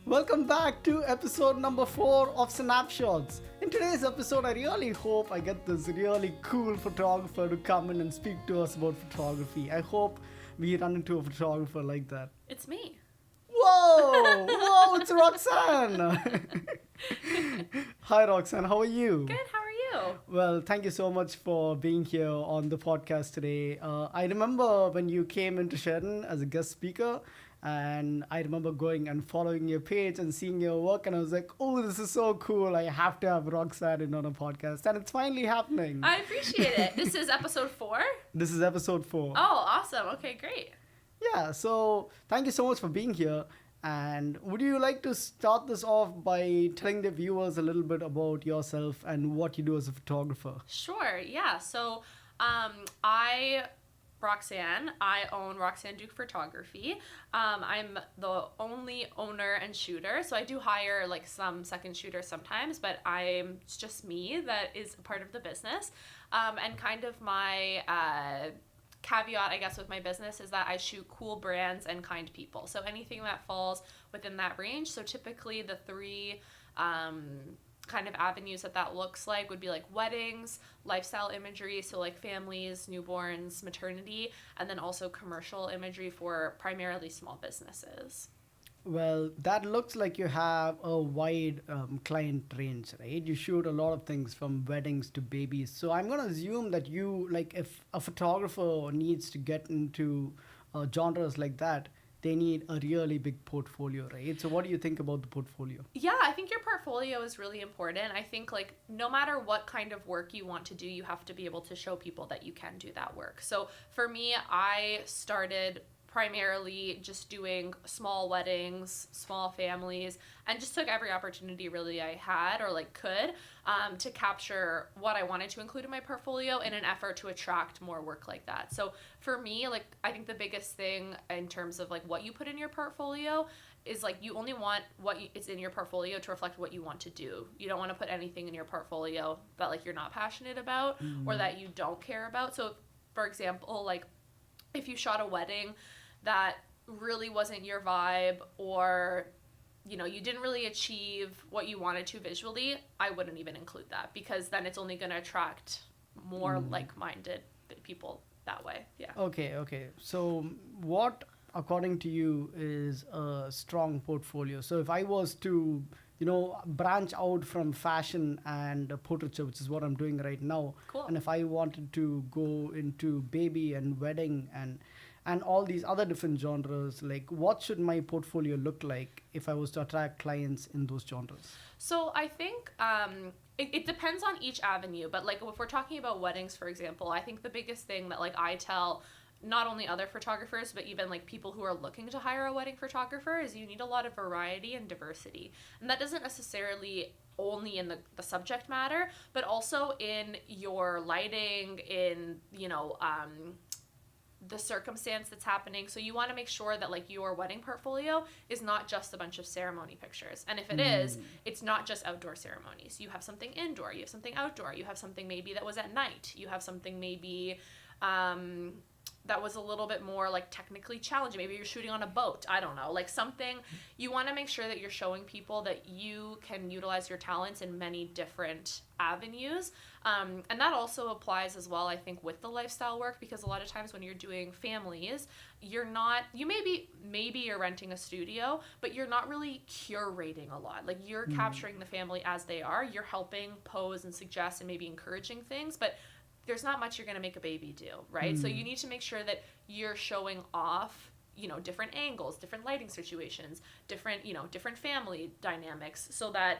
Welcome back to episode number 4 of Snapshots. In today's episode, I really hope I get this really cool photographer to come in and speak to us about photography. I hope we run into a photographer like that. It's me. Whoa! Whoa, it's Roxanne! Hi, Roxanne, how are you? Good, how are you? Well, thank you so much for being here on the podcast today. I remember when you came into Sheridan as a guest speaker, and I remember going and following your page and seeing your work, and I was like, oh, this is so cool. I have to have Roxanne in on a podcast, and it's finally happening. I appreciate it. This is episode 4? This is episode 4. Oh, awesome. Okay, great. Yeah, so thank you so much for being here. And would you like to start this off by telling the viewers a little bit about yourself and what you do as a photographer? Sure, yeah. So, Roxanne, I own Roxanne Duke Photography. I'm the only owner and shooter, so I do hire like some second shooters sometimes, but it's just me that is a part of the business. And kind of my caveat, I guess, with my business is that I shoot cool brands and kind people. So anything that falls within that range. So typically the three kind of avenues that looks like would be like weddings, lifestyle imagery, so like families, newborns, maternity, and then also commercial imagery for primarily small businesses. Well, that looks like you have a wide client range, right? You shoot a lot of things from weddings to babies. So I'm going to assume that you, like, if a photographer needs to get into genres like that, they need a really big portfolio, right? So what do you think about the portfolio? Yeah, I think your portfolio is really important. I think like no matter what kind of work you want to do, you have to be able to show people that you can do that work. So for me, I started primarily just doing small weddings, small families, and just took every opportunity really I had or like could to capture what I wanted to include in my portfolio in an effort to attract more work like that. So for me, like I think the biggest thing in terms of like what you put in your portfolio is like you only want it's in your portfolio to reflect what you want to do. You don't want to put anything in your portfolio that like you're not passionate about or that you don't care about. So for example, like if you shot a wedding that really wasn't your vibe or you didn't really achieve what you wanted to visually, I wouldn't even include that because then it's only going to attract more like-minded people that way. Yeah. Okay. So what, according to you, is a strong portfolio? So if I was to, branch out from fashion and portraiture, which is what I'm doing right now, Cool. And if I wanted to go into baby and wedding and all these other different genres, like what should my portfolio look like if I was to attract clients in those genres? So I think it depends on each avenue, but like if we're talking about weddings, for example, I think the biggest thing that like I tell not only other photographers, but even like people who are looking to hire a wedding photographer is you need a lot of variety and diversity. And that doesn't necessarily only in the subject matter, but also in your lighting, in, the circumstance that's happening. So you want to make sure that like your wedding portfolio is not just a bunch of ceremony pictures. And if it is, it's not just outdoor ceremonies. You have something indoor, you have something outdoor, you have something maybe that was at night, you have something maybe that was a little bit more like technically challenging. Maybe you're shooting on a boat. I don't know, like something. You want to make sure that you're showing people that you can utilize your talents in many different avenues. And that also applies as well, I think, with the lifestyle work, because a lot of times when you're doing families, you maybe you're renting a studio, but you're not really curating a lot. Like you're capturing the family as they are. You're helping pose and suggest and maybe encouraging things, but there's not much you're going to make a baby do, right? So you need to make sure that you're showing off, different angles, different lighting situations, different family dynamics, so that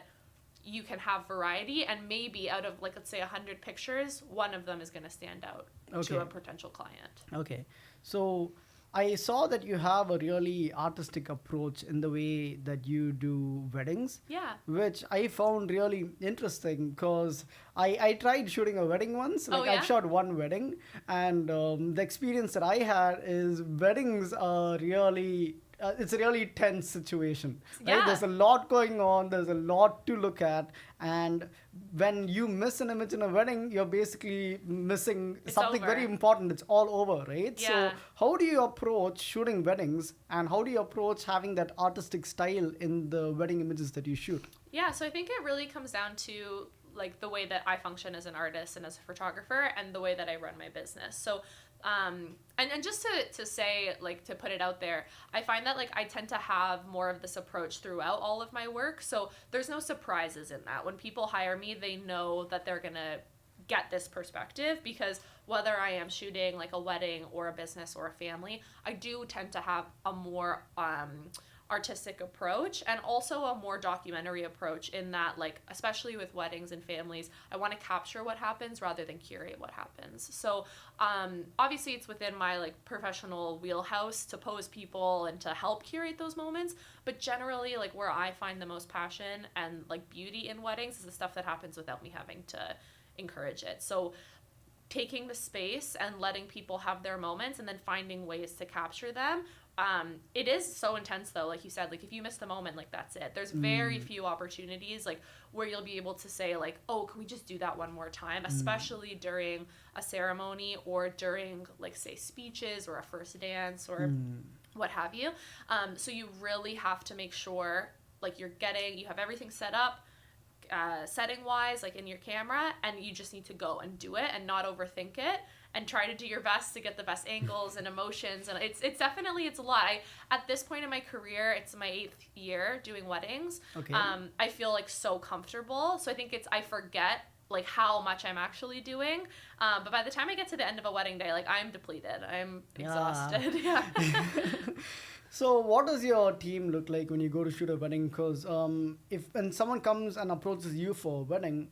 you can have variety, and maybe out of like, let's say 100 pictures, one of them is going to stand out to a potential client. Okay. So I saw that you have a really artistic approach in the way that you do weddings. Yeah. Which I found really interesting because I tried shooting a wedding once. Like I've shot one wedding, and the experience that I had is weddings are really it's a really tense situation, right? Yeah. There's a lot going on. There's a lot to look at, and when you miss an image in a wedding, you're basically missing It's something over. very important. It's all over, right? So Yeah. how do you approach shooting weddings, and how do you approach having that artistic style in the wedding images that you shoot? Yeah, so I think it really comes down to like the way that I function as an artist and as a photographer and the way that I run my business. So and just to say, like, to put it out there, I find that like I tend to have more of this approach throughout all of my work. So there's no surprises in that. When people hire me, they know that they're gonna get this perspective, because whether I am shooting like a wedding or a business or a family, I do tend to have a more artistic approach and also a more documentary approach, in that, like, especially with weddings and families, I want to capture what happens rather than curate what happens. So obviously it's within my like professional wheelhouse to pose people and to help curate those moments, but generally like where I find the most passion and like beauty in weddings is the stuff that happens without me having to encourage it. So taking the space and letting people have their moments and then finding ways to capture them. It is so intense though, like you said, like if you miss the moment, like that's it. There's very few opportunities like where you'll be able to say like, oh, can we just do that one more time, especially during a ceremony or during like say speeches or a first dance or what have you. So you really have to make sure like you have everything set up, setting wise, like in your camera, and you just need to go and do it and not overthink it and try to do your best to get the best angles and emotions. And it's definitely, it's a lot. At this point in my career, it's my 8th year doing weddings. Okay. I feel like so comfortable. So I think I forget like how much I'm actually doing. But by the time I get to the end of a wedding day, like I'm depleted. I'm exhausted. Yeah. So what does your team look like when you go to shoot a wedding? Because when someone comes and approaches you for a wedding,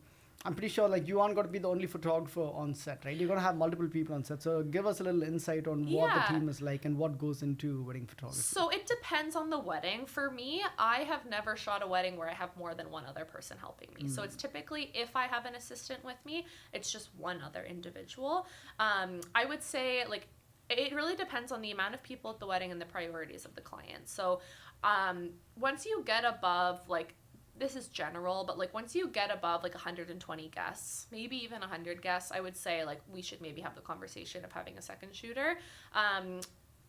I'm pretty sure like you aren't going to be the only photographer on set, right? You're going to have multiple people on set. So give us a little insight on what the team is like and what goes into wedding photography. So it depends on the wedding. For me, I have never shot a wedding where I have more than one other person helping me. So it's typically, if I have an assistant with me, it's just one other individual. I would say like it really depends on the amount of people at the wedding and the priorities of the client. So once you get above like, this is general, but like once you get above like 120 guests, maybe even 100 guests, I would say like we should maybe have the conversation of having a second shooter.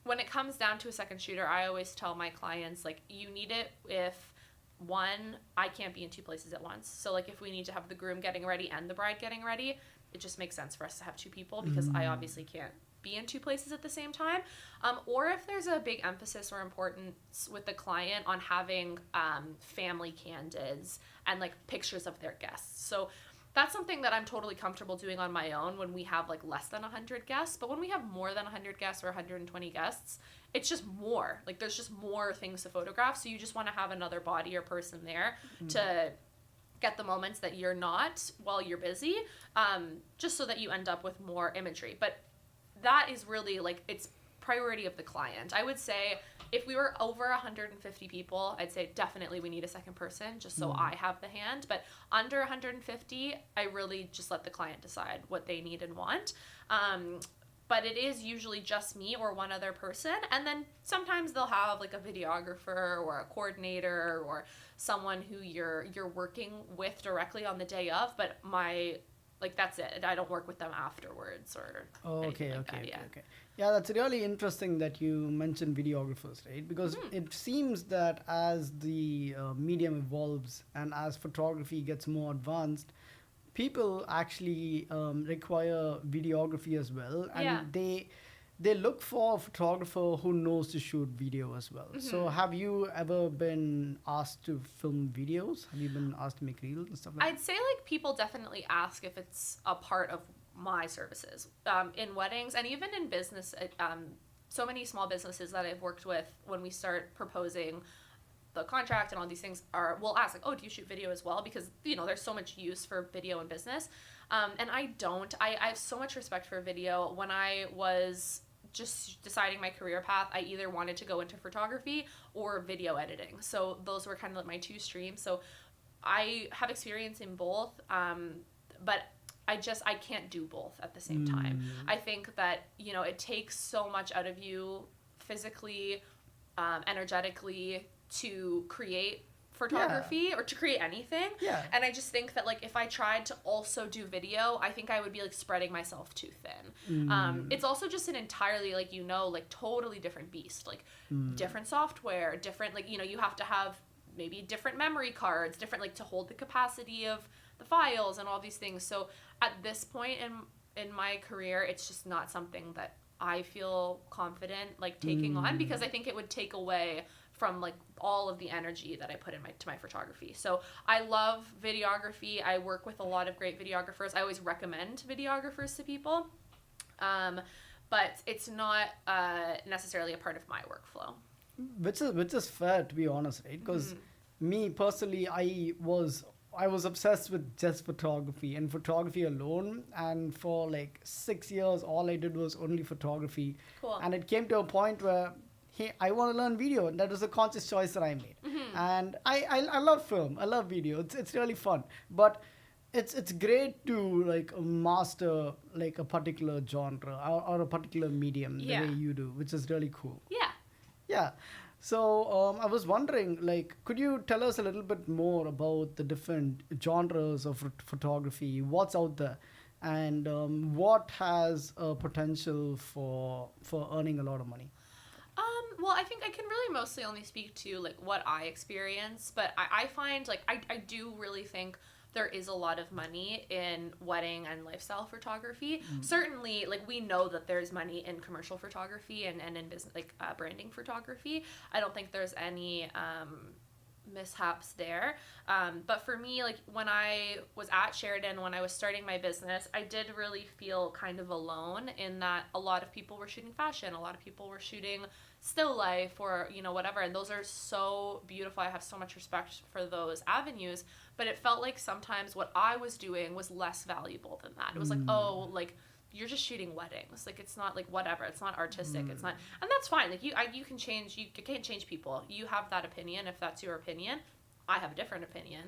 When it comes down to a second shooter, I always tell my clients like you need it if one, I can't be in 2 places at once. So like if we need to have the groom getting ready and the bride getting ready, it just makes sense for us to have 2 people, because I obviously can't be in 2 places at the same time. Or if there's a big emphasis or importance with the client on having family candids and like pictures of their guests. So that's something that I'm totally comfortable doing on my own when we have like less than 100 guests. But when we have more than 100 guests or 120 guests, it's just more. Like there's just more things to photograph. So you just want to have another body or person there to get the moments that you're not while you're busy, just so that you end up with more imagery. But that is really like, it's priority of the client. I would say if we were over 150 people, I'd say definitely we need a second person just so I have the hand. But under 150, I really just let the client decide what they need and want. But it is usually just me or one other person. And then sometimes they'll have like a videographer or a coordinator or someone who you're working with directly on the day of. But like that's it. I don't work with them afterwards or anything like that. Yeah, that's really interesting that you mentioned videographers, right? Because it seems that as the medium evolves and as photography gets more advanced, people actually require videography as well, and they look for a photographer who knows to shoot video as well. So have you ever been asked to film videos? Have you been asked to make reels and stuff like that? I'd say like people definitely ask if it's a part of my services in weddings and even in business. So many small businesses that I've worked with, when we start proposing the contract and all these things, we'll ask like, oh, do you shoot video as well? Because there's so much use for video in business, and I don't. I have so much respect for video. When I was just deciding my career path, I either wanted to go into photography or video editing. So those were kind of like my 2 streams. So I have experience in both, but I can't do both at the same time. I think that, it takes so much out of you physically, energetically to create photography or to create anything. Yeah. And I just think that like if I tried to also do video, I think I would be like spreading myself too thin. It's also just an entirely like like totally different beast, like different software, different like you have to have maybe different memory cards, different like to hold the capacity of the files and all these things. So at this point in my career, it's just not something that I feel confident like taking on, because I think it would take away from like all of the energy that I put into my photography. So I love videography. I work with a lot of great videographers. I always recommend videographers to people, but it's not necessarily a part of my workflow. Which is fair, to be honest, right? Because me personally, I was obsessed with just photography and photography alone, and for like 6 years all I did was only photography. Cool. And it came to a point where, hey, I want to learn video, and that was a conscious choice that I made. And I love film, I love video, it's really fun, but it's great to like master like a particular genre or a particular medium the way you do, which is really cool. Yeah. So I was wondering, like, could you tell us a little bit more about the different genres of photography, what's out there, and what has a potential for earning a lot of money? Well, I think I can really mostly only speak to like what I experience, but I find like I do really think there is a lot of money in wedding and lifestyle photography. Certainly, like we know that there's money in commercial photography and in business, like branding photography. I don't think there's any mishaps there. But for me, like when I was at Sheridan, when I was starting my business, I did really feel kind of alone in that a lot of people were shooting fashion, a lot of people were shooting still life or whatever, and those are so beautiful. I have so much respect for those avenues, but it felt like sometimes what I was doing was less valuable than that. It was like, oh, like you're just shooting weddings, like it's not like whatever, it's not artistic, it's not, and that's fine. Like you can change, you can't change people. You have that opinion if that's your opinion. I have a different opinion,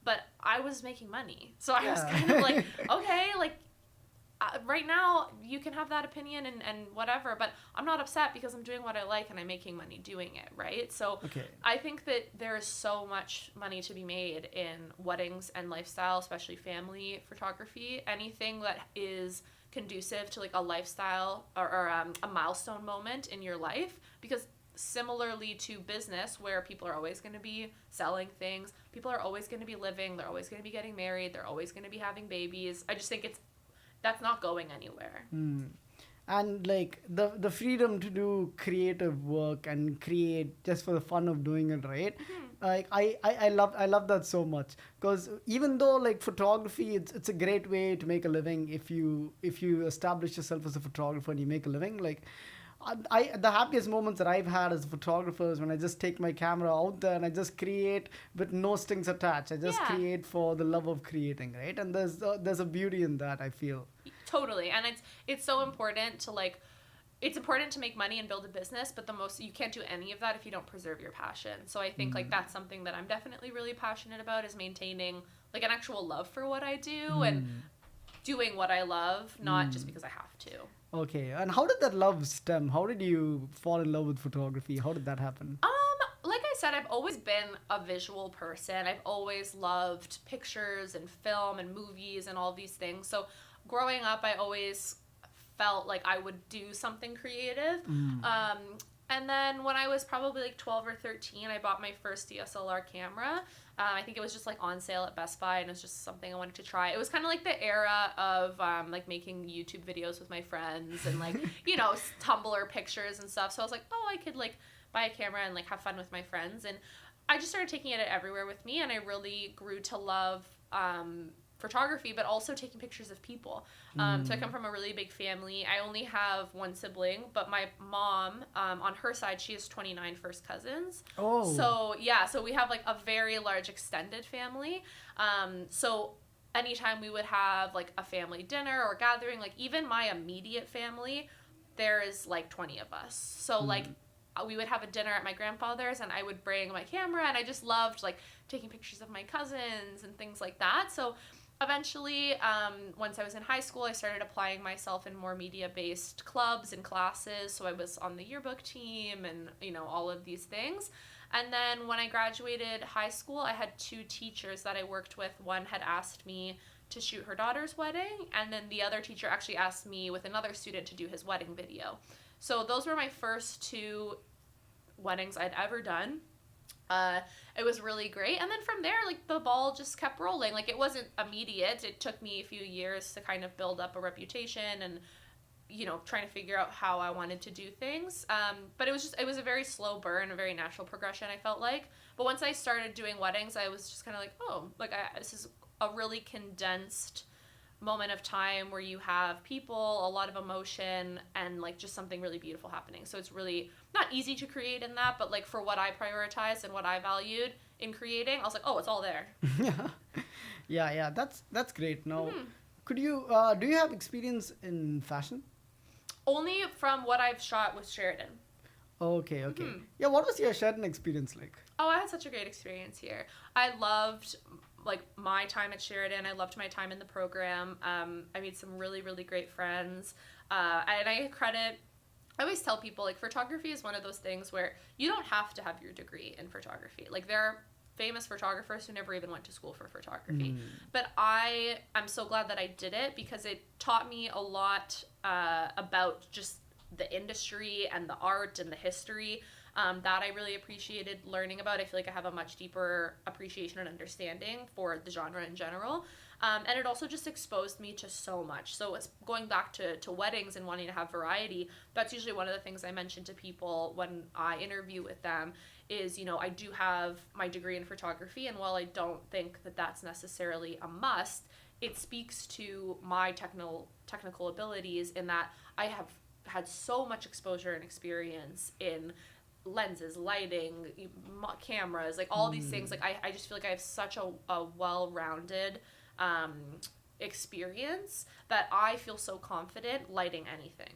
but I was making money, so I was kind of like, okay, like right now you can have that opinion and whatever, but I'm not upset because I'm doing what I like and I'm making money doing it, right? So I think that there is so much money to be made in weddings and lifestyle, especially family photography. Anything that is conducive to like a lifestyle or a milestone moment in your life, because similarly to business where people are always going to be selling things, people are always going to be living, they're always going to be getting married, they're always going to be having babies. I just think that's not going anywhere. And like the freedom to do creative work and create just for the fun of doing it, right? Like I love that so much, because even though like photography, it's a great way to make a living if you establish yourself as a photographer and you make a living. Like the happiest moments that I've had as a photographer is when I just take my camera out there and I just create with no strings attached. I just create for the love of creating, right? And there's a beauty in that, I feel. Totally. And it's so important to like, it's important to make money and build a business, but you can't do any of that if you don't preserve your passion. So I think like that's something that I'm definitely really passionate about, is maintaining like an actual love for what I do and doing what I love, not just because I have to. Okay, and how did that love stem? How did you fall in love with photography? How did that happen? Like I said, I've always been a visual person. I've always loved pictures and film and movies and all these things. So growing up, I always felt like I would do something creative. And then when I was probably like 12 or 13, I bought my first DSLR camera. I think it was just like on sale at Best Buy, and it was just something I wanted to try. It was kind of like the era of like making YouTube videos with my friends and like, Tumblr pictures and stuff. So I was like, oh, I could like buy a camera and like have fun with my friends. And I just started taking it everywhere with me, and I really grew to love photography, but also taking pictures of people. So I come from a really big family. I only have one sibling, but my mom, on her side, she has 29 first cousins. Oh. So yeah, so we have like a very large extended family. So anytime we would have like a family dinner or gathering, like even my immediate family, there is like 20 of us. So like we would have a dinner at my grandfather's, and I would bring my camera, and I just loved like taking pictures of my cousins and things like that. So Eventually, once I was in high school, I started applying myself in more media-based clubs and classes. So I was on the yearbook team and, all of these things. And then when I graduated high school, I had two teachers that I worked with. One had asked me to shoot her daughter's wedding, and then the other teacher actually asked me with another student to do his wedding video. So those were my first two weddings I'd ever done. It was really great. And then from there, like, the ball just kept rolling. Like, it wasn't immediate. It took me a few years to kind of build up a reputation and, trying to figure out how I wanted to do things. But it was a very slow burn, a very natural progression, I felt like. But once I started doing weddings, I was just kind of like, oh, like, this is a really condensed moment of time where you have people, a lot of emotion, and like just something really beautiful happening. So it's really not easy to create in that, but like for what I prioritized and what I valued in creating, I was like, oh, it's all there. Yeah, that's great. Now, could you do you have experience in fashion? Only from what I've shot with Sheridan. Okay. Yeah, what was your Sheridan experience like? Oh, I had such a great experience here. I loved like my time at Sheridan. I loved my time in the program. I made some really, really great friends. And I always tell people, like, photography is one of those things where you don't have to have your degree in photography. Like, there are famous photographers who never even went to school for photography. But I'm so glad that I did it because it taught me a lot about just the industry and the art and the history. That I really appreciated learning about. I feel like I have a much deeper appreciation and understanding for the genre in general. And it also just exposed me to so much. So it's going back to weddings and wanting to have variety, that's usually one of the things I mention to people when I interview with them is, I do have my degree in photography, and while I don't think that that's necessarily a must, it speaks to my technical abilities in that I have had so much exposure and experience in lenses, lighting, cameras, like all these things. Like I just feel like I have such a well-rounded experience that I feel so confident lighting anything.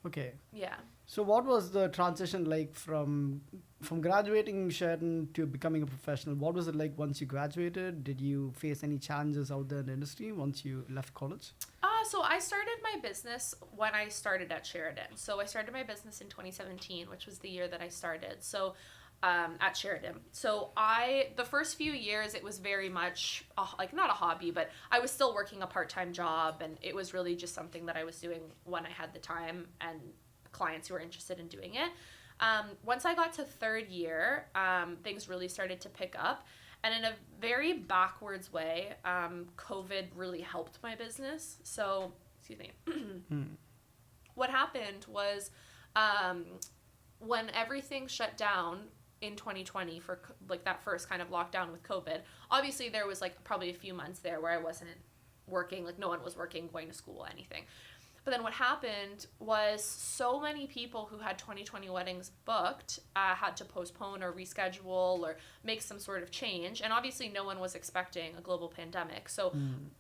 Okay. Yeah. So what was the transition like from graduating Sheridan to becoming a professional? What was it like once you graduated? Did you face any challenges out there in the industry once you left college? So I started my business when I started at Sheridan. So I started my business in 2017, which was the year that I started. So at Sheridan. So the first few years, it was very much like not a hobby, but I was still working a part-time job, and it was really just something that I was doing when I had the time and clients who were interested in doing it. Once I got to third year, things really started to pick up. And in a very backwards way, COVID really helped my business. So, excuse me. What happened was when everything shut down in 2020 for like that first kind of lockdown with COVID, obviously there was like probably a few months there where I wasn't working, like no one was working, going to school, anything. But then what happened was so many people who had 2020 weddings booked had to postpone or reschedule or make some sort of change. And obviously no one was expecting a global pandemic. So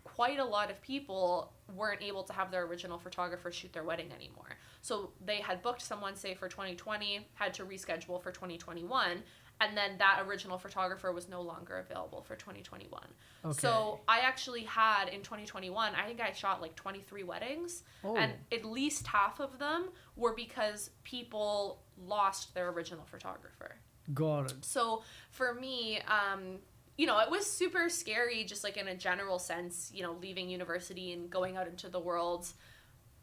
quite a lot of people weren't able to have their original photographer shoot their wedding anymore. So they had booked someone, say, for 2020, had to reschedule for 2021. And then that original photographer was no longer available for 2021. Okay. So I actually had, in 2021, I think I shot like 23 weddings. Oh. And at least half of them were because people lost their original photographer. Got it. So for me, it was super scary just like in a general sense, leaving university and going out into the world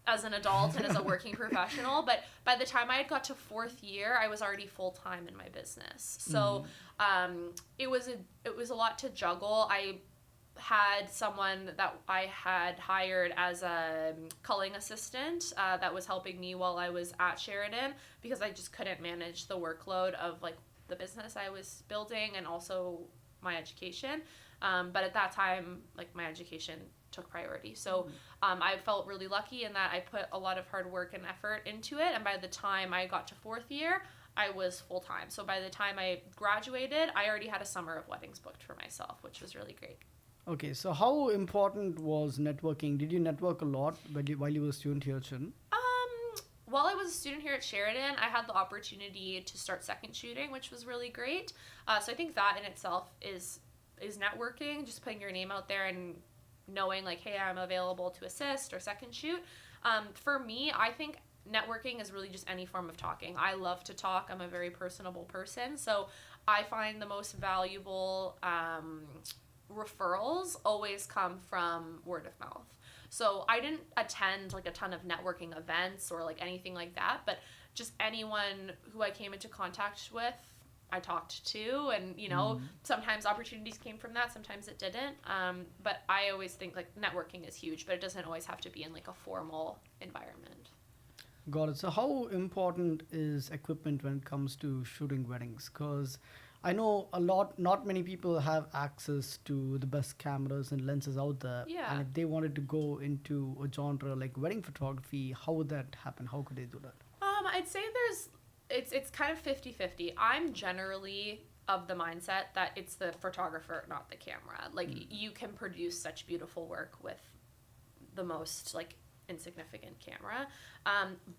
as an adult and as a working professional. But by the time I had got to fourth year, I was already full-time in my business. So it was a lot to juggle. I had someone that I had hired as a culling assistant that was helping me while I was at Sheridan because I just couldn't manage the workload of like the business I was building and also my education. But at that time, like my education took priority. So I felt really lucky in that I put a lot of hard work and effort into it. And by the time I got to fourth year, I was full-time. So by the time I graduated, I already had a summer of weddings booked for myself, which was really great. Okay, so how important was networking? Did you network a lot while you were a student here at Sheridan? While I was a student here at Sheridan, I had the opportunity to start second shooting, which was really great. So I think that in itself is networking, just putting your name out there and knowing like, hey, I'm available to assist or second shoot. For me, I think networking is really just any form of talking. I love to talk. I'm a very personable person. So I find the most valuable referrals always come from word of mouth. So I didn't attend like a ton of networking events or like anything like that, but just anyone who I came into contact with, I talked to, and sometimes opportunities came from that, sometimes it didn't. But I always think like networking is huge, but it doesn't always have to be in like a formal environment. Got it. So how important is equipment when it comes to shooting weddings? Because I know not many people have access to the best cameras and lenses out there. Yeah. And if they wanted to go into a genre like wedding photography, how would that happen? How could they do that? I'd say it's kind of 50-50. I'm generally of the mindset that it's the photographer, not the camera. Like you can produce such beautiful work with the most like insignificant camera.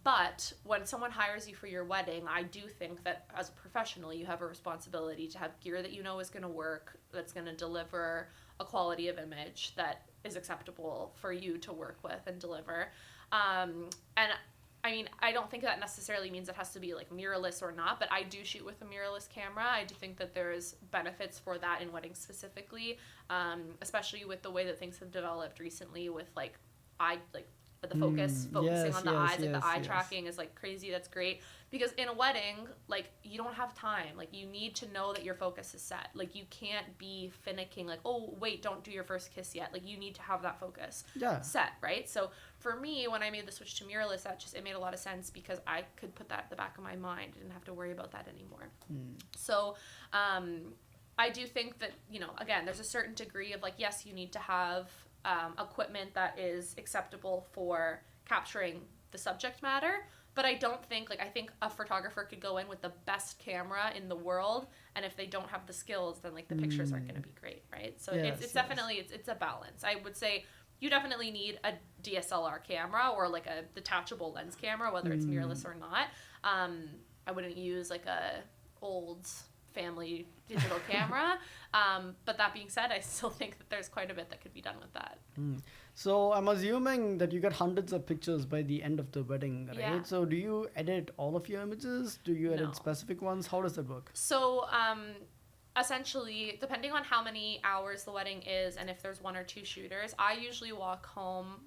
But when someone hires you for your wedding, I do think that as a professional, you have a responsibility to have gear that you know is going to work, that's going to deliver a quality of image that is acceptable for you to work with and deliver. And I mean, I don't think that necessarily means it has to be like mirrorless or not, but I do shoot with a mirrorless camera. I do think that there's benefits for that in weddings specifically, especially with the way that things have developed recently with the focusing on the eyes, like the eye tracking is like crazy. That's great, because in a wedding, like you don't have time. Like you need to know that your focus is set. Like you can't be finicking like, oh wait, don't do your first kiss yet. Like you need to have that focus set, right? So for me, when I made the switch to mirrorless, it made a lot of sense because I could put that at the back of my mind. I didn't have to worry about that anymore. So I do think that, again, there's a certain degree of like, yes, you need to have equipment that is acceptable for capturing the subject matter, but I don't think, I think a photographer could go in with the best camera in the world, and if they don't have the skills, then like the pictures aren't going to be great, right? So it's definitely, it's a balance. I would say you definitely need a DSLR camera or like a detachable lens camera, whether it's mirrorless or not. I wouldn't use like a old family digital camera, but that being said, I still think that there's quite a bit that could be done with that. So I'm assuming that you got hundreds of pictures by the end of the wedding, right? Yeah. So do you edit all of your images? Do you edit No. specific ones? How does that work? So essentially, depending on how many hours the wedding is and if there's one or two shooters, I usually walk home.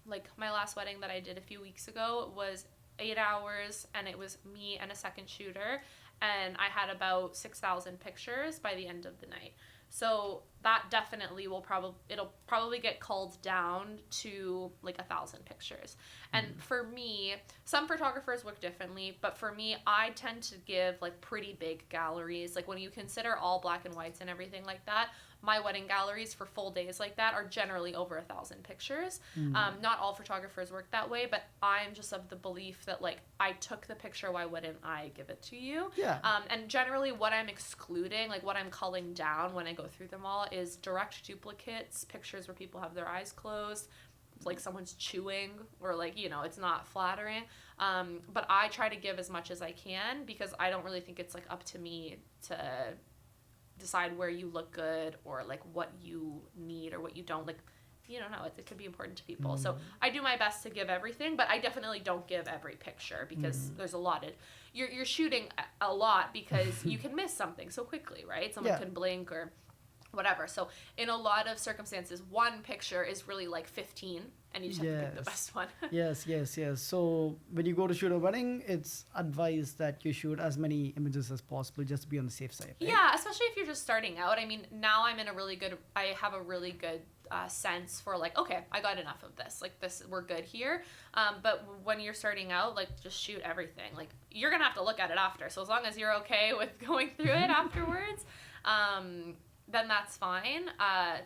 Like my last wedding that I did a few weeks ago was 8 hours, and it was me and a second shooter, and I had about 6,000 pictures by the end of the night. So that definitely it'll probably get culled down to like 1,000 pictures. And for me, some photographers work differently, but for me, I tend to give like pretty big galleries. Like when you consider all black and whites and everything like that, my wedding galleries for full days like that are generally over 1,000 pictures. Not all photographers work that way, but I'm just of the belief that like I took the picture, why wouldn't I give it to you? Yeah. And generally what I'm excluding, like what I'm culling down when I go through them all, is direct duplicates, pictures where people have their eyes closed, like someone's chewing, or like, it's not flattering. But I try to give as much as I can, because I don't really think it's like up to me to decide where you look good or like what you need or what you don't. Like, you don't know, it could be important to people. So I do my best to give everything, but I definitely don't give every picture, because there's a lot of, you're shooting a lot because you can miss something so quickly, right? Someone can blink or whatever. So in a lot of circumstances, one picture is really like 15, and you just have to pick the best one. Yes. So when you go to shoot a wedding, it's advised that you shoot as many images as possible just to be on the safe side, right? Yeah, especially if you're just starting out. I mean, now I have a really good sense for like, okay, I got enough of this. Like this, we're good here. But when you're starting out, like just shoot everything. Like you're going to have to look at it after. So as long as you're okay with going through it afterwards, then that's fine.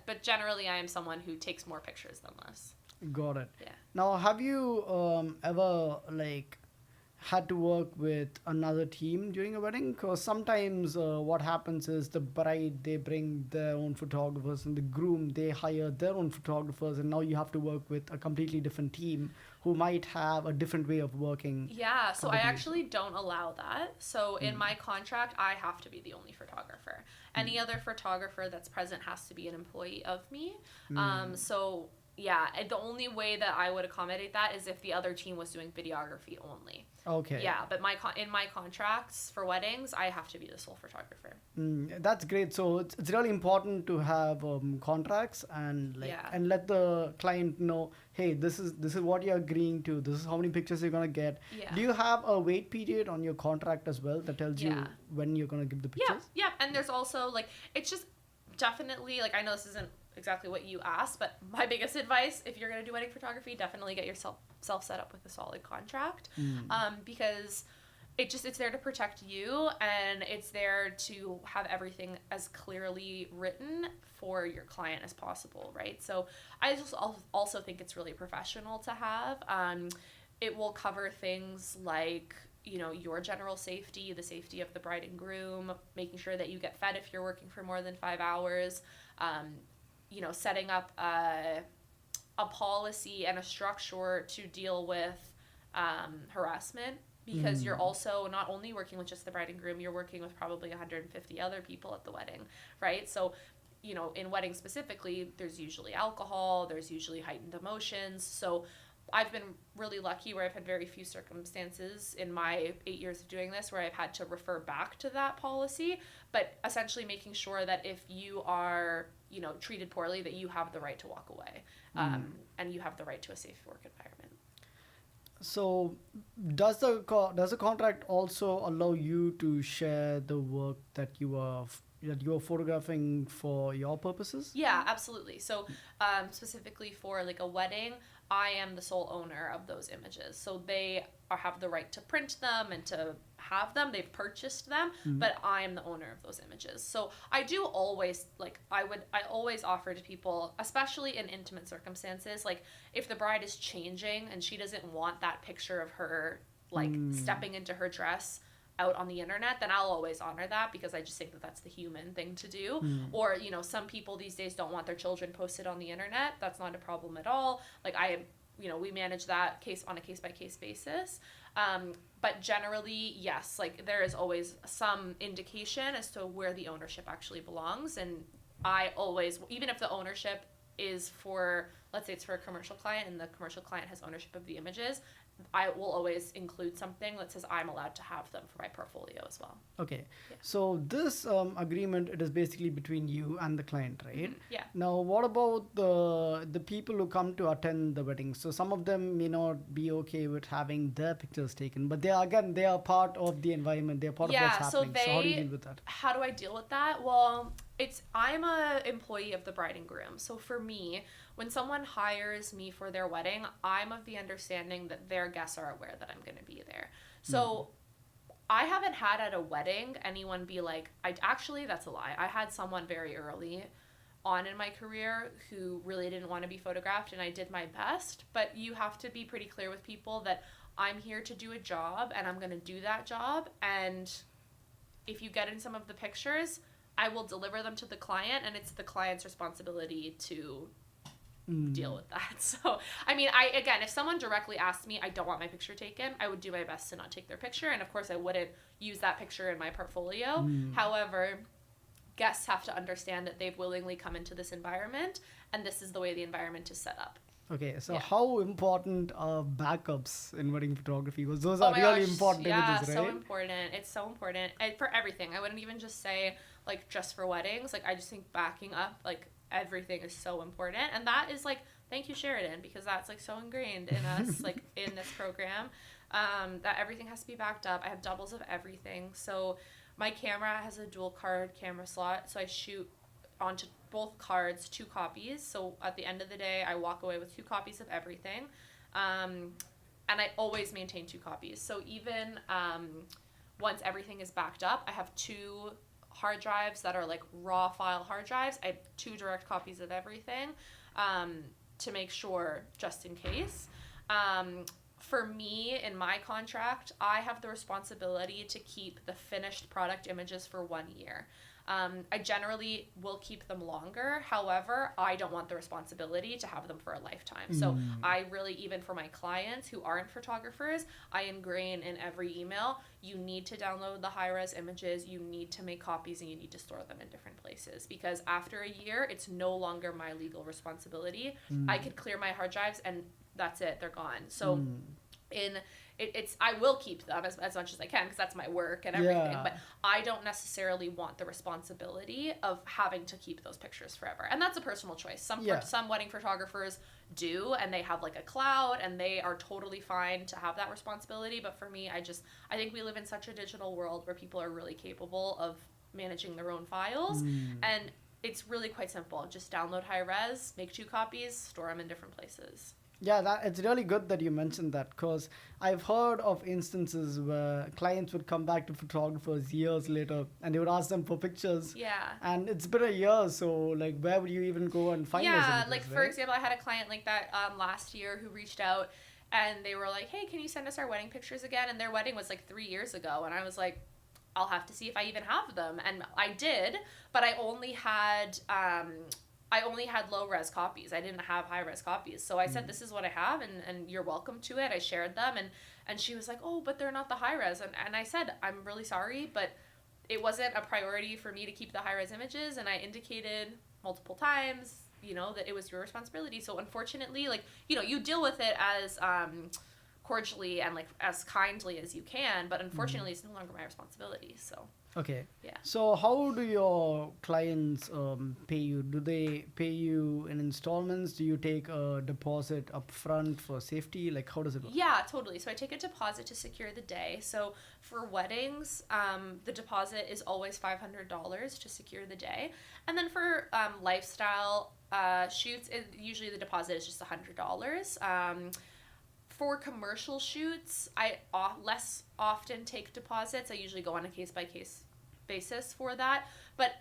But generally, I am someone who takes more pictures than less. Got it. Yeah. Now, have you ever had to work with another team during a wedding? Because sometimes what happens is the bride, they bring their own photographers, and the groom, they hire their own photographers, and now you have to work with a completely different team who might have a different way of working. Yeah, so I completely. actually don't allow that. So in my contract, I have to be the only photographer. Any other photographer that's present has to be an employee of me. So yeah, the only way that I would accommodate that is if the other team was doing videography only. Okay. Yeah, but in my contracts for weddings, I have to be the sole photographer. That's great. So it's really important to have contracts and Yeah. and let the client know, hey, this is what you're agreeing to. This is how many pictures you're gonna get. Yeah. Do you have a wait period on your contract as well that tells you Yeah. when you're gonna give the Yeah, pictures? yeah, and there's also like it's just definitely like I know this isn't exactly what you asked, but my biggest advice if you're gonna do wedding photography, definitely get yourself set up with a solid contract, because it's there to protect you and it's there to have everything as clearly written for your client as possible, right? So I just also think it's really professional to have. It will cover things like your general safety, the safety of the bride and groom, making sure that you get fed if you're working for more than 5 hours, setting up a policy and a structure to deal with harassment, because you're also not only working with just the bride and groom, you're working with probably 150 other people at the wedding, right? So in weddings specifically, there's usually alcohol, there's usually heightened emotions. So I've been really lucky where I've had very few circumstances in my 8 years of doing this where I've had to refer back to that policy, but essentially making sure that if you are, treated poorly, that you have the right to walk away, and you have the right to a safe work environment. So does the contract also allow you to share the work that you are photographing for your purposes? Yeah, absolutely. So specifically for like a wedding, I am the sole owner of those images. So they have the right to print them and to have them. They've purchased them, but I am the owner of those images. So I do always I always offer to people, especially in intimate circumstances, like if the bride is changing and she doesn't want that picture of her stepping into her dress out on the internet, then I'll always honor that, because I just think that that's the human thing to do. Or some people these days don't want their children posted on the internet. That's not a problem at all. We manage that case on a case-by-case basis, but generally, yes, there is always some indication as to where the ownership actually belongs. And I always, even if the ownership is for, let's say it's for a commercial client and the commercial client has ownership of the images, I will always include something that says I'm allowed to have them for my portfolio as well. Okay. Yeah. So this agreement, it is basically between you and the client, right? Yeah. Now, what about the people who come to attend the wedding? So some of them may not be okay with having their pictures taken, but they are part of the environment. They are part of what's happening. So how do you deal with that? How do I deal with that? Well, I'm a employee of the bride and groom. So for me, when someone hires me for their wedding, I'm of the understanding that their guests are aware that I'm going to be there. So I haven't had at a wedding anyone be like, that's a lie. I had someone very early on in my career who really didn't want to be photographed, and I did my best. But you have to be pretty clear with people that I'm here to do a job and I'm going to do that job. And if you get in some of the pictures, I will deliver them to the client, and it's the client's responsibility to deal with that. So, I mean, if someone directly asked me, I don't want my picture taken, I would do my best to not take their picture. And of course, I wouldn't use that picture in my portfolio. However, guests have to understand that they've willingly come into this environment, and this is the way the environment is set up. Okay, so how important are backups in wedding photography? Because those are really important images, right? Yeah, so important. It's so important. And for everything. I wouldn't even just say, just for weddings. I just think backing up, everything is so important. And that is, thank you, Sheridan, because that's, so ingrained in us, in this program, that everything has to be backed up. I have doubles of everything. So my camera has a dual card camera slot, so I shoot onto both cards 2 copies. So at the end of the day, I walk away with 2 copies of everything, and I always maintain 2 copies. So even once everything is backed up, I have 2 hard drives that are raw file hard drives. I have 2 direct copies of everything, to make sure, just in case. For me, in my contract, I have the responsibility to keep the finished product images for 1 year. I generally will keep them longer. However, I don't want the responsibility to have them for a lifetime. So I really, even for my clients who aren't photographers, I ingrain in every email, you need to download the high-res images, you need to make copies, and you need to store them in different places. Because after a year, it's no longer my legal responsibility. I could clear my hard drives and that's it, they're gone. So it's I will keep them as much as I can because that's my work and everything, but I don't necessarily want the responsibility of having to keep those pictures forever, and that's a personal choice. Some wedding photographers do, and they have like a cloud and they are totally fine to have that responsibility, but for me, I think we live in such a digital world where people are really capable of managing their own files, and it's really quite simple. Just download high res, make 2 copies, store them in different places. Yeah, it's really good that you mentioned that, because I've heard of instances where clients would come back to photographers years later and they would ask them for pictures. Yeah. And it's been a year, so like where would you even go and find those images, like for example, I had a client like that last year who reached out and they were like, hey, can you send us our wedding pictures again? And their wedding was like 3 years ago. And I was like, I'll have to see if I even have them. And I did, but I only had low res copies. I didn't have high res copies. So I said, this is what I have and you're welcome to it. I shared them and she was like, oh, but they're not the high res. And I said, I'm really sorry, but it wasn't a priority for me to keep the high res images. And I indicated multiple times, that it was your responsibility. So unfortunately, like, you deal with it as cordially and like as kindly as you can, but unfortunately it's no longer my responsibility. So okay. Yeah. So how do your clients pay you? Do they pay you in installments? Do you take a deposit up front for safety? Like, how does it work? Yeah, totally. So I take a deposit to secure the day. So for weddings, the deposit is always $500 to secure the day. And then for lifestyle shoots, usually the deposit is just $100. For commercial shoots, I less often take deposits. I usually go on a case-by-case basis for that. But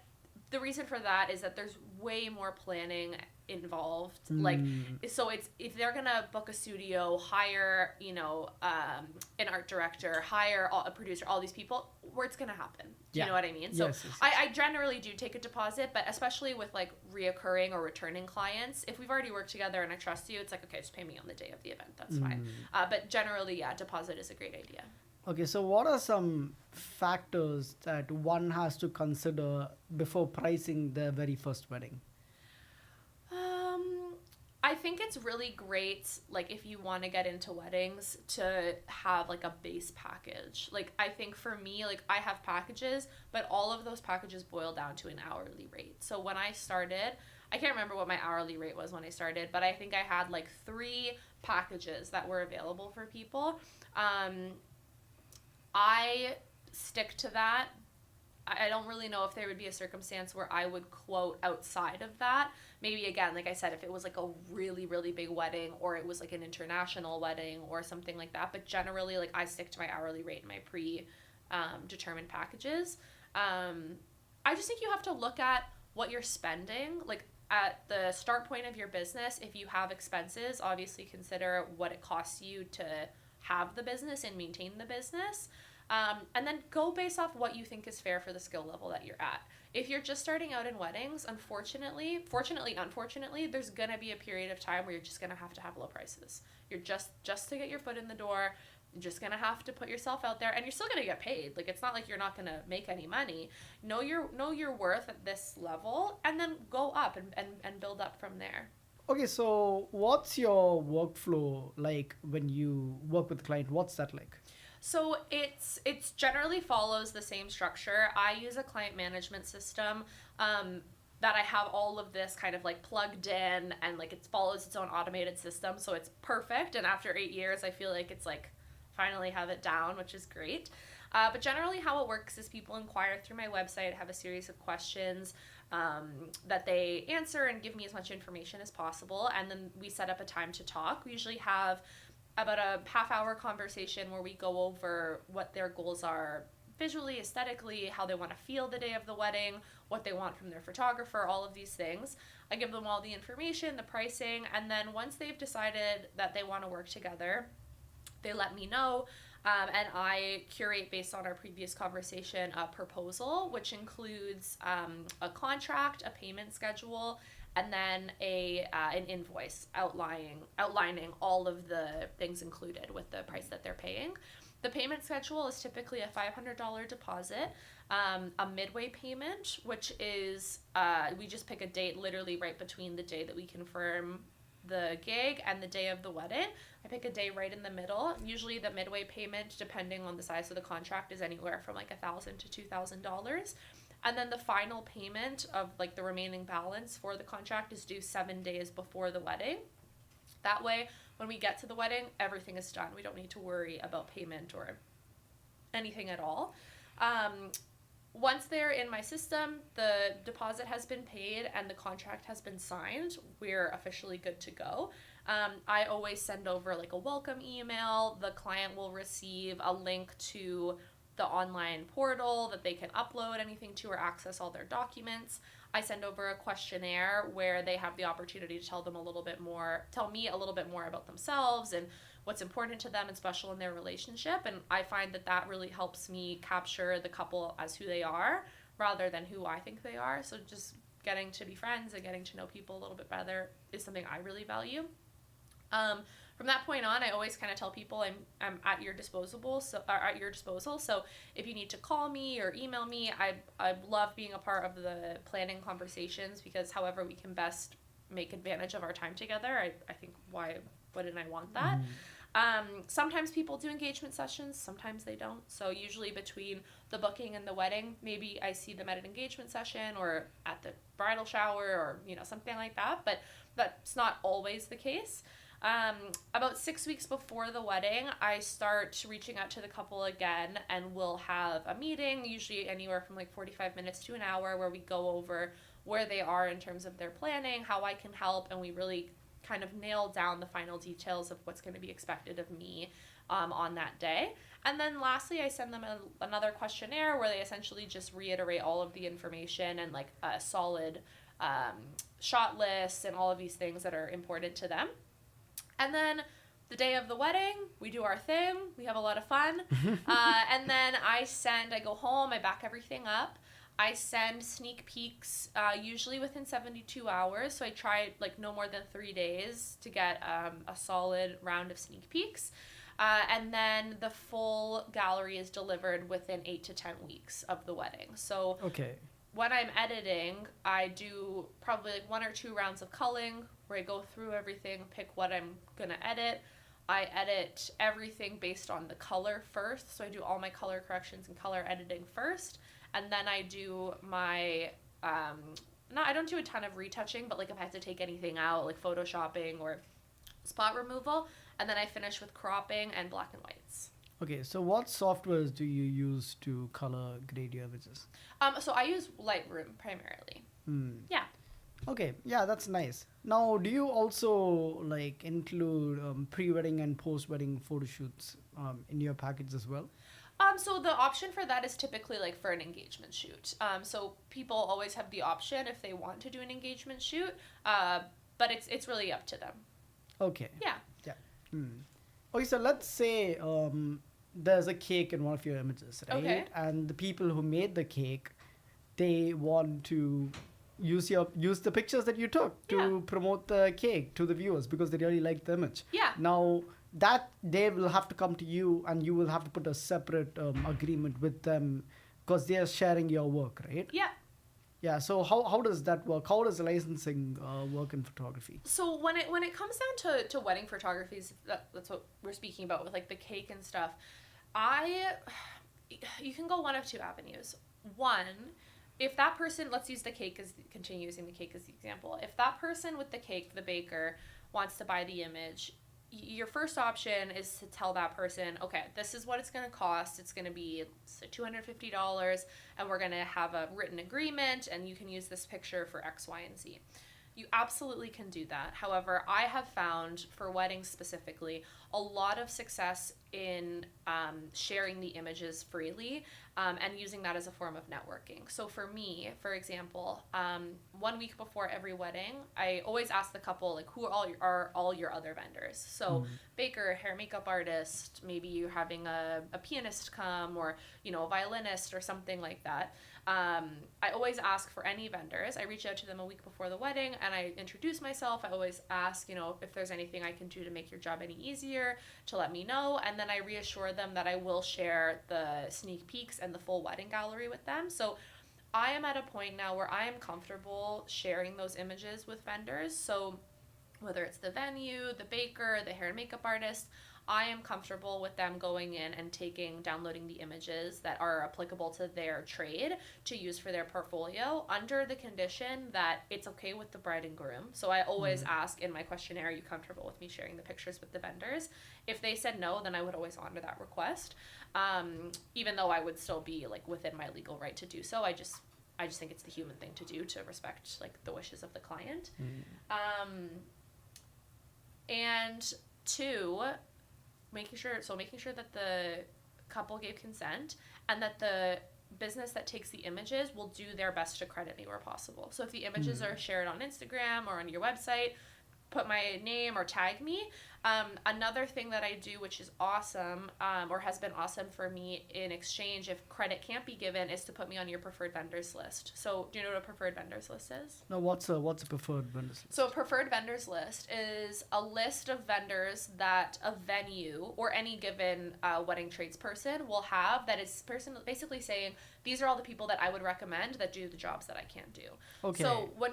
the reason for that is that there's way more planning involved. Like, so it's, if they're gonna book a studio, hire, an art director, hire a producer, all these people, where it's gonna happen. Do you know what I mean? So Yes. I generally do take a deposit, but especially with like reoccurring or returning clients, if we've already worked together and I trust you, it's like, okay, just pay me on the day of the event. That's fine. But generally, yeah, deposit is a great idea. Okay, so what are some factors that one has to consider before pricing their very first wedding? I think it's really great, like, if you want to get into weddings, to have, like, a base package. Like, I think for me, like, I have packages, but all of those packages boil down to an hourly rate. So when I started, I can't remember what my hourly rate was when I started, but I think I had, like, 3 packages that were available for people. I stick to that. I don't really know if there would be a circumstance where I would quote outside of that. Maybe, again, like I said, if it was like a really, really big wedding, or it was like an international wedding or something like that. But generally, like, I stick to my hourly rate and my determined packages. I just think you have to look at what you're spending. Like, at the start point of your business, if you have expenses, obviously consider what it costs you to have the business and maintain the business. And then go based off what you think is fair for the skill level that you're at. If you're just starting out in weddings, unfortunately, there's going to be a period of time where you're just going to have low prices. You're just to get your foot in the door, you're just going to have to put yourself out there, and you're still going to get paid. Like, it's not like you're not going to make any money. Know your worth at this level, and then go up and build up from there. Okay, so what's your workflow like when you work with a client? What's that like? So it's generally follows the same structure. I use a client management system that I have all of this kind of like plugged in, and like it follows its own automated system. So it's perfect. And after 8 years, I feel like it's like finally have it down, which is great. But generally how it works is people inquire through my website, have a series of questions that they answer and give me as much information as possible. And then we set up a time to talk. We usually have about a half-hour conversation where we go over what their goals are visually, aesthetically, how they want to feel the day of the wedding, what they want from their photographer, all of these things. I give them all the information, the pricing, and then once they've decided that they want to work together, They let me know, and I curate, based on our previous conversation, a proposal, which includes a contract, a payment schedule, and then an invoice outlining all of the things included with the price that they're paying. The payment schedule is typically a $500 deposit, a midway payment, which is we just pick a date literally right between the day that we confirm the gig and the day of the wedding. I pick a day right in the middle. Usually the midway payment, depending on the size of the contract, is anywhere from like $1,000 to $2,000. And then the final payment of like the remaining balance for the contract is due 7 days before the wedding. That way, when we get to the wedding, everything is done. We don't need to worry about payment or anything at all. Once they're in my system, the deposit has been paid and the contract has been signed, we're officially good to go. I always send over like a welcome email. The client will receive a link to the online portal that they can upload anything to or access all their documents. I send over a questionnaire where they have the opportunity to tell me a little bit more about themselves and what's important to them and special in their relationship. And I find that really helps me capture the couple as who they are rather than who I think they are. So just getting to be friends and getting to know people a little bit better is something I really value. From that point on, I always kind of tell people I'm at your disposal. So if you need to call me or email me, I love being a part of the planning conversations, because however we can best make advantage of our time together, I think why wouldn't I want that? Sometimes people do engagement sessions, sometimes they don't. So usually between the booking and the wedding, maybe I see them at an engagement session or at the bridal shower or something like that, but that's not always the case. About 6 weeks before the wedding, I start reaching out to the couple again, and we'll have a meeting, usually anywhere from like 45 minutes to an hour, where we go over where they are in terms of their planning, how I can help, and we really kind of nail down the final details of what's going to be expected of me on that day. And then lastly, I send them another questionnaire where they essentially just reiterate all of the information and like a solid shot list and all of these things that are important to them. And then the day of the wedding, we do our thing. We have a lot of fun. And then I go home, I back everything up. I send sneak peeks, usually within 72 hours. So I try like no more than 3 days to get a solid round of sneak peeks. And then the full gallery is delivered within 8 to 10 weeks of the wedding. So okay. When I'm editing, I do probably like 1 or 2 rounds of culling where I go through everything, pick what I'm going to edit. I edit everything based on the color first. So I do all my color corrections and color editing first. And then I do my, I don't do a ton of retouching, but like if I have to take anything out, like photoshopping or spot removal. And then I finish with cropping and black and whites. Okay, so what softwares do you use to color grade your images? So I use Lightroom primarily. Yeah. Okay, yeah, that's nice. Now, do you also like include pre-wedding and post-wedding photo shoots in your package as well? So the option for that is typically like for an engagement shoot. So people always have the option if they want to do an engagement shoot, but it's really up to them. Okay. Yeah. Yeah. Okay, so let's say there's a cake in one of your images, right? Okay. And the people who made the cake, they want to use the pictures that you took to promote the cake to the viewers because they really like the image. Yeah. Now that they will have to come to you and you will have to put a separate agreement with them because they are sharing your work, right? Yeah. Yeah. So how does that work? How does licensing work in photography? So when it comes down to wedding photographies, that's what we're speaking about with like the cake and stuff. You can go one of 2 avenues. One, if that person, let's continue using the cake as the example. If that person with the cake, the baker, wants to buy the image, your first option is to tell that person, okay, this is what it's going to cost. It's going to be $250, and we're going to have a written agreement, and you can use this picture for X, Y, and Z. You absolutely can do that. However, I have found for weddings specifically a lot of success in sharing the images freely and using that as a form of networking. So for me, for example, 1 week before every wedding, I always ask the couple, like, who are all your other vendors? So baker, hair makeup artist, maybe you're having a pianist come, or, you know, a violinist or something like that. I always ask for any vendors. I reach out to them a week before the wedding and I introduce myself. I always ask, you know, if there's anything I can do to make your job any easier, to let me know. And then I reassure them that I will share the sneak peeks and the full wedding gallery with them. So I am at a point now where I am comfortable sharing those images with vendors. So whether it's the venue, the baker, the hair and makeup artist, I am comfortable with them going in and downloading the images that are applicable to their trade to use for their portfolio, under the condition that it's okay with the bride and groom. So I always ask in my questionnaire, are you comfortable with me sharing the pictures with the vendors? If they said no, then I would always honor that request, even though I would still be like within my legal right to do so. I just think it's the human thing to do, to respect like the wishes of the client. And two, making sure that the couple gave consent and that the business that takes the images will do their best to credit me where possible. So if the images are shared on Instagram or on your website, put my name or tag me. Another thing that I do, which is awesome, or has been awesome for me in exchange if credit can't be given, is to put me on your preferred vendors list. So do you know what a preferred vendors list is? No, what's a preferred vendors list? So a preferred vendors list is a list of vendors that a venue or any given wedding tradesperson will have, that is basically saying, these are all the people that I would recommend that do the jobs that I can't do. Okay. So when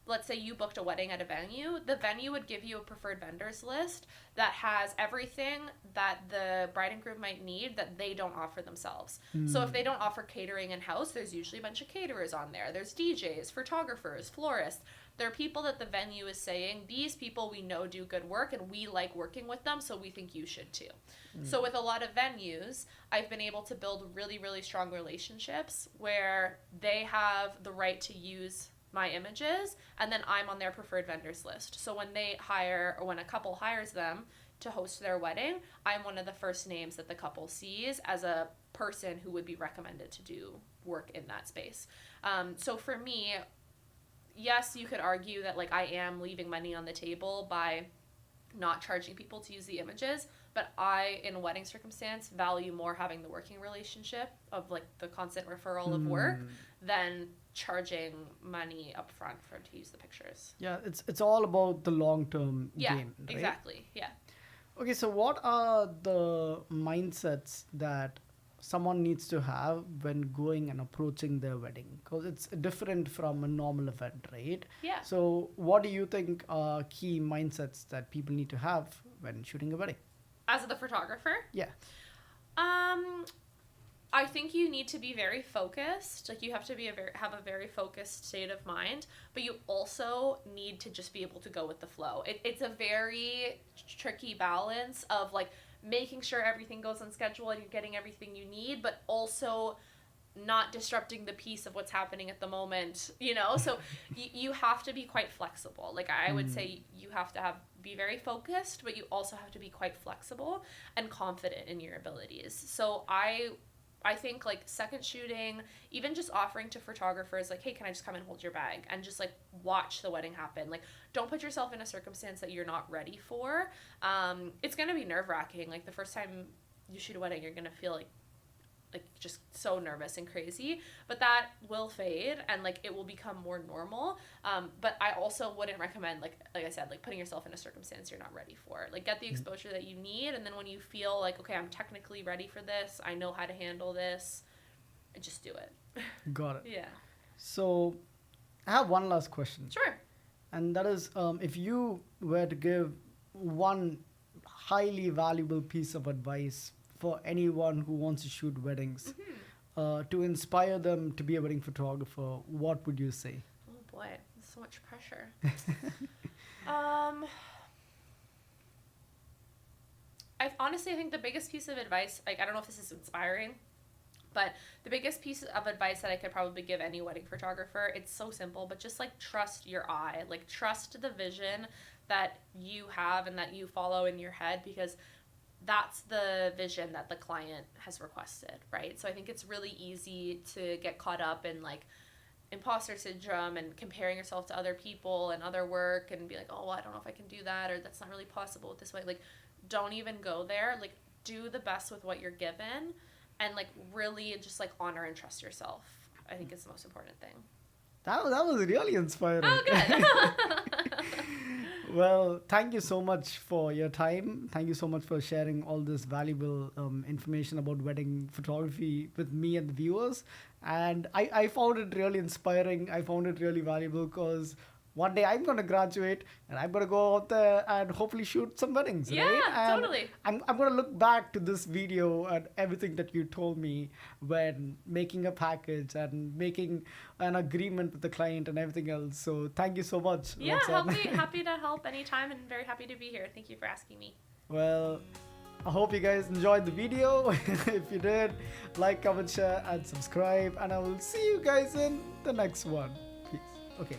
let's say you booked a wedding at a venue, the venue would give you a preferred vendors list that has everything that the bride and groom might need that they don't offer themselves. So if they don't offer catering in-house, there's usually a bunch of caterers on there. There's DJs, photographers, florists. There are people that the venue is saying, these people we know do good work and we like working with them, so we think you should too. So with a lot of venues, I've been able to build really, really strong relationships where they have the right to use my images, and then I'm on their preferred vendors list. So when when a couple hires them to host their wedding, I'm one of the first names that the couple sees as a person who would be recommended to do work in that space. So for me, yes, you could argue that like I am leaving money on the table by not charging people to use the images, but I, in a wedding circumstance, value more having the working relationship of like the constant referral of work than charging money up front to use the pictures. Yeah, it's all about the long-term game, right? Exactly. Yeah. Okay, so what are the mindsets that someone needs to have when going and approaching their wedding? Because it's different from a normal event, right? Yeah. So what do you think are key mindsets that people need to have when shooting a wedding? As the photographer? Yeah. I think you need to be very focused. Like you have to have a very focused state of mind, but you also need to just be able to go with the flow. It's a very tricky balance of like making sure everything goes on schedule and you're getting everything you need, but also not disrupting the peace of what's happening at the moment, you know? So you have to be quite flexible. Like I would say you have to be very focused, but you also have to be quite flexible and confident in your abilities. So I think like second shooting, even just offering to photographers like, hey, can I just come and hold your bag and just like watch the wedding happen? Like don't put yourself in a circumstance that you're not ready for. It's going to be nerve-wracking. Like the first time you shoot a wedding, you're going to feel like just so nervous and crazy, but that will fade and like it will become more normal. But I also wouldn't recommend like I said, like putting yourself in a circumstance you're not ready for. Like get the exposure that you need, and then when you feel like, okay, I'm technically ready for this, I know how to handle this, just do it. Got it. Yeah. So I have one last question. Sure. And that is, if you were to give one highly valuable piece of advice for anyone who wants to shoot weddings, to inspire them to be a wedding photographer, what would you say? Oh boy, there's so much pressure. I honestly think the biggest piece of advice, like I don't know if this is inspiring, But the biggest piece of advice that I could probably give any wedding photographer, it's so simple, but just like trust your eye, like trust the vision that you have and that you follow in your head, because that's the vision that the client has requested, right? So I think it's really easy to get caught up in like imposter syndrome and comparing yourself to other people and other work and be like, oh, well, I don't know if I can do that, or that's not really possible this way. Like, don't even go there. Like, do the best with what you're given, and like really just like honor and trust yourself. I think it's the most important thing. That was really inspiring. Oh, good. Well, thank you so much for your time. Thank you so much for sharing all this valuable information about wedding photography with me and the viewers. And I found it really inspiring. I found it really valuable because one day I'm going to graduate and I'm going to go out there and hopefully shoot some weddings. Yeah, right? And totally. I'm going to look back to this video and everything that you told me when making a package and making an agreement with the client and everything else. So thank you so much. Yeah, Roxanne. happy to help anytime, and very happy to be here. Thank you for asking me. Well, I hope you guys enjoyed the video. If you did, like, comment, share, and subscribe. And I will see you guys in the next one. Peace. Okay.